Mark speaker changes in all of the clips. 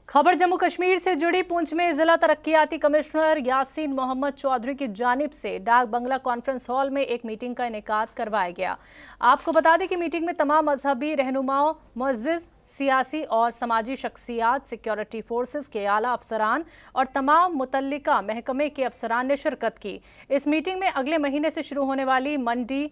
Speaker 1: खबर जम्मू कश्मीर से जुड़ी। पुंछ में जिला तरक्कियाती कमिश्नर यासीन मोहम्मद चौधरी की जानिब से डाक बंगला कॉन्फ्रेंस हॉल में एक मीटिंग का इनेकाद करवाया गया। आपको बता दें कि मीटिंग में तमाम मजहबी रहनुमाओं, मुअज्जिज, सियासी और समाजी शख्सियात, सिक्योरिटी फोर्सेस के आला अफसरान और तमाम मुतल्लिका महकमे के अफसरान ने शिरकत की। इस मीटिंग में अगले महीने से शुरू होने वाली मंडी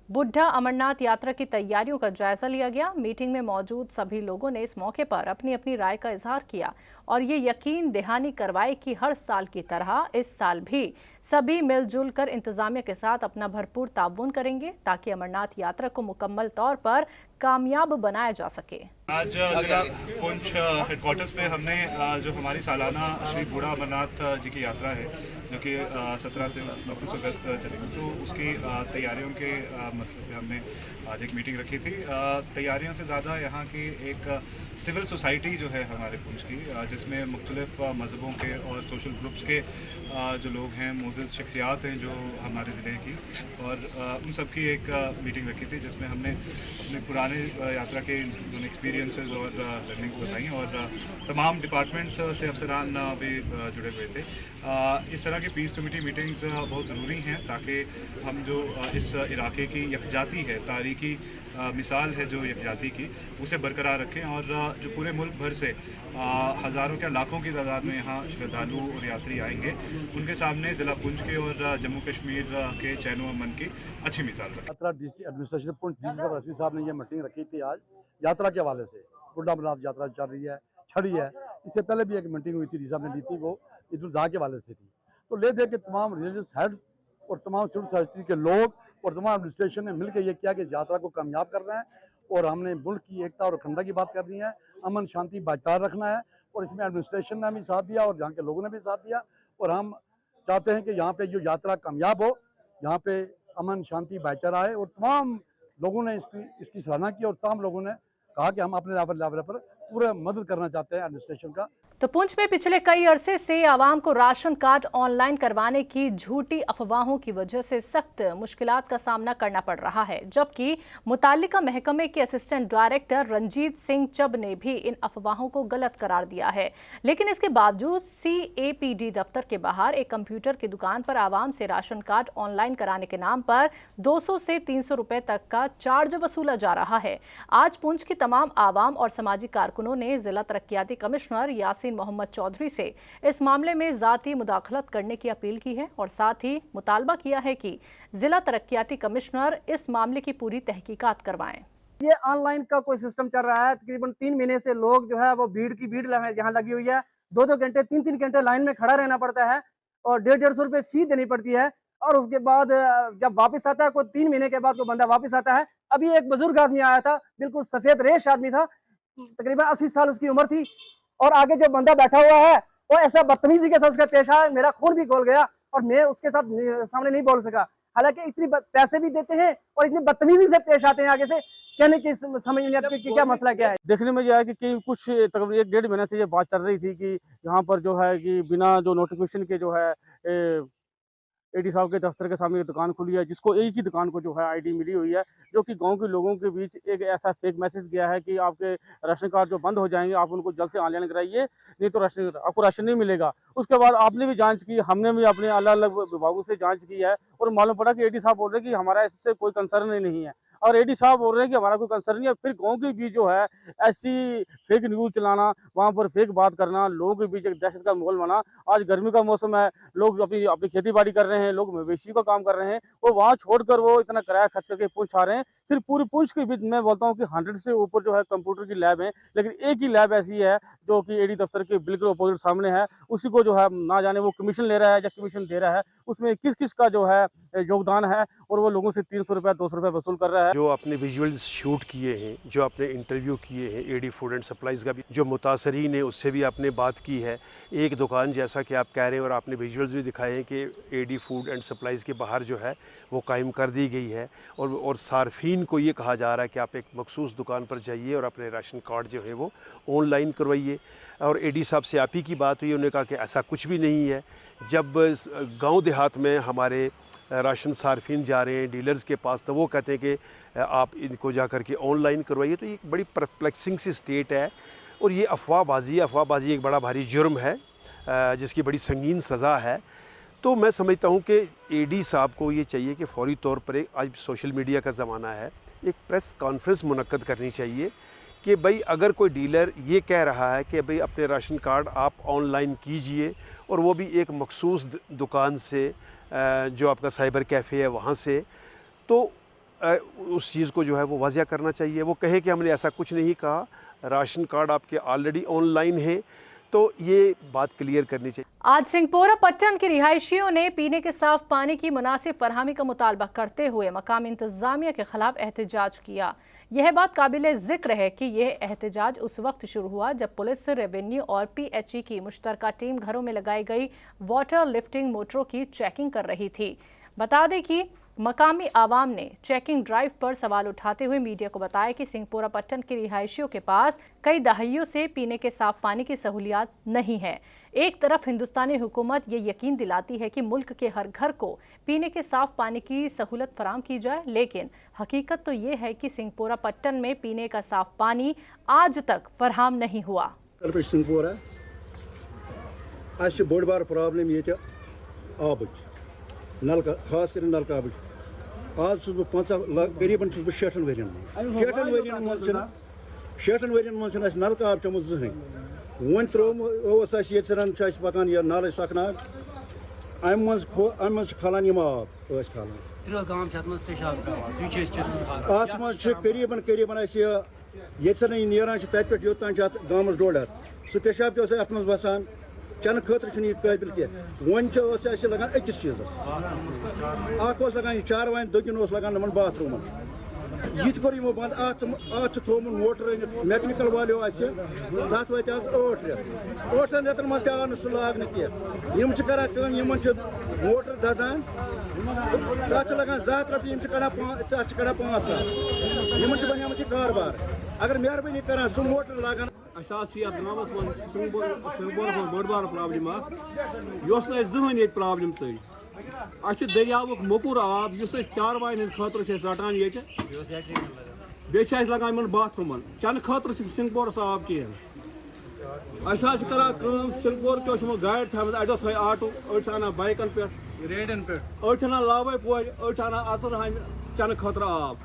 Speaker 1: बुढ़ा अमरनाथ यात्रा की तैयारियों का जायजा लिया गया। मीटिंग में मौजूद सभी लोगों ने इस मौके पर अपनी अपनी राय का इजहार किया और ये यकीन दहानी करवाई कि हर साल की तरह इस साल भी सभी मिलजुल कर इंतजामिया के साथ अपना भरपूर ताउन करेंगे ताकि अमरनाथ यात्रा को मुकम्मल तौर पर कामयाब बनाया जा सके।
Speaker 2: आज जिला पुंछ हेडक्वार्टर्स पे हमने जो हमारी सालाना श्री बूढ़ा अमरनाथ जी की यात्रा है जो कि 17 से 29 अगस्त चलेगी, तो उसकी तैयारियों के मतलब हमने आज एक मीटिंग रखी थी। तैयारियों से ज़्यादा यहाँ की एक सिविल सोसाइटी जो है हमारे पुंछ की, जिसमें मुख्तलिफ मज़हबों के और सोशल ग्रुप्स के जो लोग हैं, मोअज़्ज़िज़ शख्सियात हैं जो हमारे ज़िले की, और उन सब की एक मीटिंग रखी थी जिसमें हमने अपने पुराने यात्रा के एक्सपीरियंसेस और लर्निंग्स बताई और तमाम डिपार्टमेंट्स से अफसरान भी जुड़े हुए थे। इस तरह की पीस कमेटी मीटिंग्स बहुत ज़रूरी हैं ताकि हम जो इस इलाके की यकजाती है, तारीखी मिसाल है जो यकजाती की, उसे बरकरार रखें और जो पूरे मुल्क भर से हज़ारों क्या लाखों की तादाद में यहाँ श्रद्धालु और यात्री आएंगे, उनके सामने ज़िला पुंछ के और जम्मू कश्मीर के चैन अमन की अच्छी मिसाल है।
Speaker 3: एडमिनिस्ट्रेशन पुंछ डीसी साहब रश्मी साहब ने ये मीटिंग रखी थी आज यात्रा के हवाले से। बुढ़ा अमरनाथ यात्रा चल रही है, छड़ी है। इससे पहले भी एक मीटिंग हुई थी, डीसी साहब ने ली थी, वो ईद उल अजहा के हवाले से थी। तो ले दे के तमाम रिलीजियस हेड्स और तमाम सिविल सोसाइटी के लोग और तमाम एडमिनिस्ट्रेशन ने मिलकर ये किया कि इस यात्रा को कामयाब करना है और हमने मुल्क की एकता और अखंडता की बात करनी है, अमन शांति भाईचारा रखना है। और इसमें एडमिनिस्ट्रेशन ने भी साथ दिया और यहाँ के लोगों ने भी साथ दिया और हम चाहते हैं कि यहाँ पे जो यात्रा कामयाब हो, यहाँ पे अमन शांति भाईचारा आए। और तमाम लोगों ने इसकी सराहना की और तमाम लोगों ने कहा कि हम अपने लेवल पर पूरा मदद करना चाहते हैं एडमिनिस्ट्रेशन का।
Speaker 1: तो पुंछ में पिछले कई अरसे से आवाम को राशन कार्ड ऑनलाइन करवाने की झूठी अफवाहों की वजह से सख्त मुश्किलात का सामना करना पड़ रहा है, जबकि मुतालिका महकमे के असिस्टेंट डायरेक्टर रंजीत सिंह चब ने भी इन अफवाहों को गलत करार दिया है। लेकिन इसके बावजूद CAPD दफ्तर के बाहर एक कंप्यूटर की दुकान पर आवाम से राशन कार्ड ऑनलाइन कराने के नाम पर 200 से 300 रुपए तक का चार्ज वसूला जा रहा है। आज पुंछ की तमाम आवाम और समाजी कारकुनों ने जिला तरक्कियाती कमिश्नर यासीन मोहम्मद चौधरी से इस मामले में जाती मुदाखलत करने की अपील की है और साथ ही मुतालबा किया है कि जिला तरक्कियाती कमिश्नर इस मामले की पूरी तहकीकात करवाएं।
Speaker 4: ये ऑनलाइन का कोई सिस्टम चल रहा है। तकरीबन 3 महीने से लोग जो है वो भीड़ यहाँ लगी हुई है। 2-2 घंटे 3-3 घंटे लाइन में खड़ा रहना पड़ता है और 150-150 रुपये फी देनी पड़ती है। और उसके बाद जब वापस आता है, कोई 3 महीने के बाद कोई बंदा वापस आता है। अभी एक बुजुर्ग आदमी आया था, बिल्कुल सफेद रेश आदमी था, तकरीबन 80 साल उसकी उम्र थी और आगे जो बंदा बैठा हुआ है वो ऐसा बदतमीजी के साथ उसका पेश आया, मेरा खून भी खोल गया और मैं उसके साथ सामने नहीं बोल सका। हालांकि इतनी पैसे भी देते हैं और इतनी बदतमीजी से पेश आते हैं आगे से, कहने की समझ नहीं आती कि क्या मसला क्या है।
Speaker 5: देखने में यह है कि कुछ तकरीबन 1-1.5 महीने से ये बात चल रही थी कि यहाँ पर जो है कि बिना जो नोटिफिकेशन के जो है AD साहब के दफ्तर के सामने एक दुकान खुली है, जिसको एक ही दुकान को जो है ID मिली हुई है, जो कि गांव के लोगों के बीच एक ऐसा फेक मैसेज गया है कि आपके राशन कार्ड जो बंद हो जाएंगे, आप उनको जल्द से ऑनलाइन कराइए, नहीं तो आपको राशन नहीं मिलेगा। उसके बाद आपने भी जांच की, हमने भी अपने अलग अलग विभागों से जांच की है और मालूम पड़ा कि AD साहब बोल रहे हैं कि हमारा इससे कोई कंसर्न नहीं है और AD साहब बोल रहे हैं कि हमारा कोई कंसर्न नहीं है। फिर गाँव के बीच जो है ऐसी फेक न्यूज़ चलाना, वहाँ पर फेक बात करना, लोगों के बीच एक दहशत का माहौल बना। आज गर्मी का मौसम है, लोग अपनी खेती बाड़ी कर रहे हैं, लोग मवेशी का काम कर रहे हैं, वो वहाँ छोड़कर वो इतना किराया खर्च करके पुंछ आ रहे हैं। सिर्फ पूरी पुंछ के बीच मैं बोलता हूँ कि 100 से ऊपर जो है कंप्यूटर की लैब है, लेकिन एक ही लैब ऐसी है जो कि AD दफ्तर के बिल्कुल अपोजिट सामने है। उसी को जो है ना जाने वो कमीशन ले रहा है या कमीशन दे रहा है, उसमें किस किस का जो है योगदान है और वो लोगों से 300 रुपये 200 रुपये वसूल कर रहा है।
Speaker 6: जो अपने विजुअल्स शूट किए हैं, जो अपने इंटरव्यू किए हैं, AD फूड एंड सप्लाईज़ का भी जो मुतासरीन है उससे भी आपने बात की है। एक दुकान जैसा कि आप कह रहे हैं और आपने विजुअल्स भी दिखाए हैं कि AD फूड एंड सप्लाईज़ के बाहर जो है वो कायम कर दी गई है और सार्फिन को ये कहा जा रहा है कि आप एक मखसूस दुकान पर जाइए और अपने राशन कार्ड जो है वो ऑनलाइन करवाइए। और AD साहब से आप ही की बात हुई, उन्होंने कहा कि ऐसा कुछ भी नहीं है। जब गाँव देहात में हमारे राशन सार्फिन जा रहे हैं डीलर्स के पास, तो वो कहते हैं कि आप इनको जा कर के ऑनलाइन करवाइए। तो ये एक बड़ी परप्लेक्सिंग सी स्टेट है और ये अफवाहबाजी एक बड़ा भारी जुर्म है जिसकी बड़ी संगीन सज़ा है। तो मैं समझता हूँ कि एडी साहब को ये चाहिए कि फौरी तौर पर आज सोशल मीडिया का ज़माना है, एक प्रेस कॉन्फ्रेंस मुनक्कद करनी चाहिए कि भाई अगर कोई डीलर ये कह रहा है कि भाई अपने राशन कार्ड आप ऑनलाइन कीजिए और वो भी एक मखसूस दुकान से जो आपका साइबर कैफ़े है वहाँ से, तो उस चीज़ को जो है वो वाज़िया करना चाहिए। वो कहे कि हमने ऐसा कुछ नहीं कहा, राशन कार्ड आपके ऑलरेडी ऑनलाइन है, तो ये बात क्लियर करनी चाहिए।
Speaker 1: आज सिंहपोरा पट्टन के रिहायशियों ने पीने के साफ पानी की मुनासिब फरहमी का मुतालबा करते हुए मकामी इंतजामिया के खिलाफ एहतजाज किया। यह बात काबिल जिक्र है कि यह एहतजाज उस वक्त शुरू हुआ जब पुलिस, रेवेन्यू और PHE की मुश्तरका टीम घरों में लगाई गई वाटर लिफ्टिंग मोटरों की चेकिंग कर रही थी। बता दें कि मकामी आवाम ने चेकिंग ड्राइव पर सवाल उठाते हुए मीडिया को बताया कि सिंहपोरा पट्टन के रिहायशियों के पास कई दहाइयों से पीने के साफ पानी की सहूलियात नहीं है। एक तरफ हिंदुस्तानी हुकूमत ये यकीन दिलाती है कि मुल्क के हर घर को पीने के साफ पानी की सहूलत फराम की जाए, लेकिन हकीकत तो ये है कि सिंहपोरा पट्टन में पीने का साफ पानी आज तक फराहम नहीं हुआ।
Speaker 7: सिंहपोरा बड़ बार प्रॉब्लम ये आबच नलका खास कर नलका आबच आज बह 50 करीबन 60 वरियन मज नलका आब चमुत जहन वन त्रोस ये पकान यह नाल सकना अम मज खालान यम आब अत मज करीबन ये नीरान तत पे योतान गामस 1.5 हथ सह पेशाब अत मज बसान चन खतर यह काबिल कह वन लगान अकिस चीज़ लगान चारवाइन दोगिन लगान बाथरूम यह कोर यमो बंद अत थोमुत मोटर मैकेनिकल वालो तथ वत आज 8 रेत 8 रेतन मज आव सह लागन कह करान मोटर दजान तथ लगान 2 रुपये कड़ान 5,000 बनियामत यह कारोबार अगर मेहरबानी करान सह मोटर लागान
Speaker 5: गाँव सिंहपोरस बड़ बार प्रॉब्लम जहन ये प्रॉब्लम तरी दरियावुक मोकुर आब इस चारवाइन खतर रटान ये बे लगान बाथरूमन चन खतर सिंहपोरस आब कहें करान सिंहपोर के गाड़ थमत अड़ो थ आटो अड़ बाइकन पे रेडन पे अड़ लावे पोज अड़ अचर चन खतर आब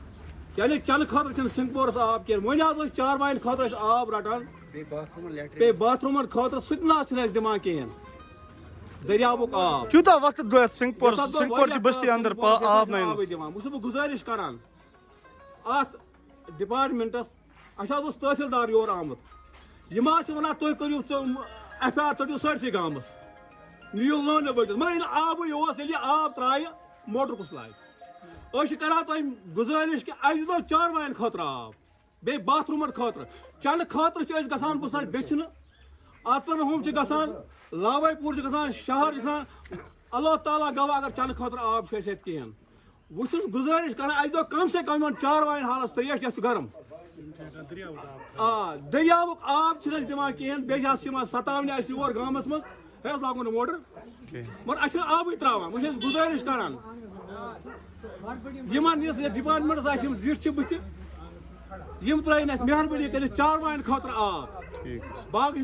Speaker 5: यानी चन खतर सिंहपोरस आब कह वन चारवाइन खतर आब रटान पे बाथरूमन खतर सह दिमान कहें दरियावुक आब
Speaker 8: क्यूता वक्त गो सिंहपोर बस्ती अंदर आब
Speaker 5: बह गुजारिश करान अत डिपार्टमेंटस तहसीलदार योर आमुत यह वन तुम करू FIR षटू सरसी गामस नील लोन बटित मगर आब आब त्राय मोटर कुस लाग करान तुम गुजारिश कि अस दो चारवाइन खतर आब बे बाथरूमन खतर चन खतर गसान बह बेचन अतन हम गसान लावाईपुर गसान शहर गसान अल्लाह ताला गवाह अगर चन खतर आब कहें वह गुजारिश कर अस दो कम से कम चारवाइन हालस त्रेश यह गर्म दरियावुक आब दिमान कहें बे सतावन योर गामस मज लागून मोटर मगर अस आबे त्रावान वह गुजारिश करान डिपार्टमेंटस जिठ बुथ यम त्राइन मेहरबानी कर चारवाइन खतर आब बाकी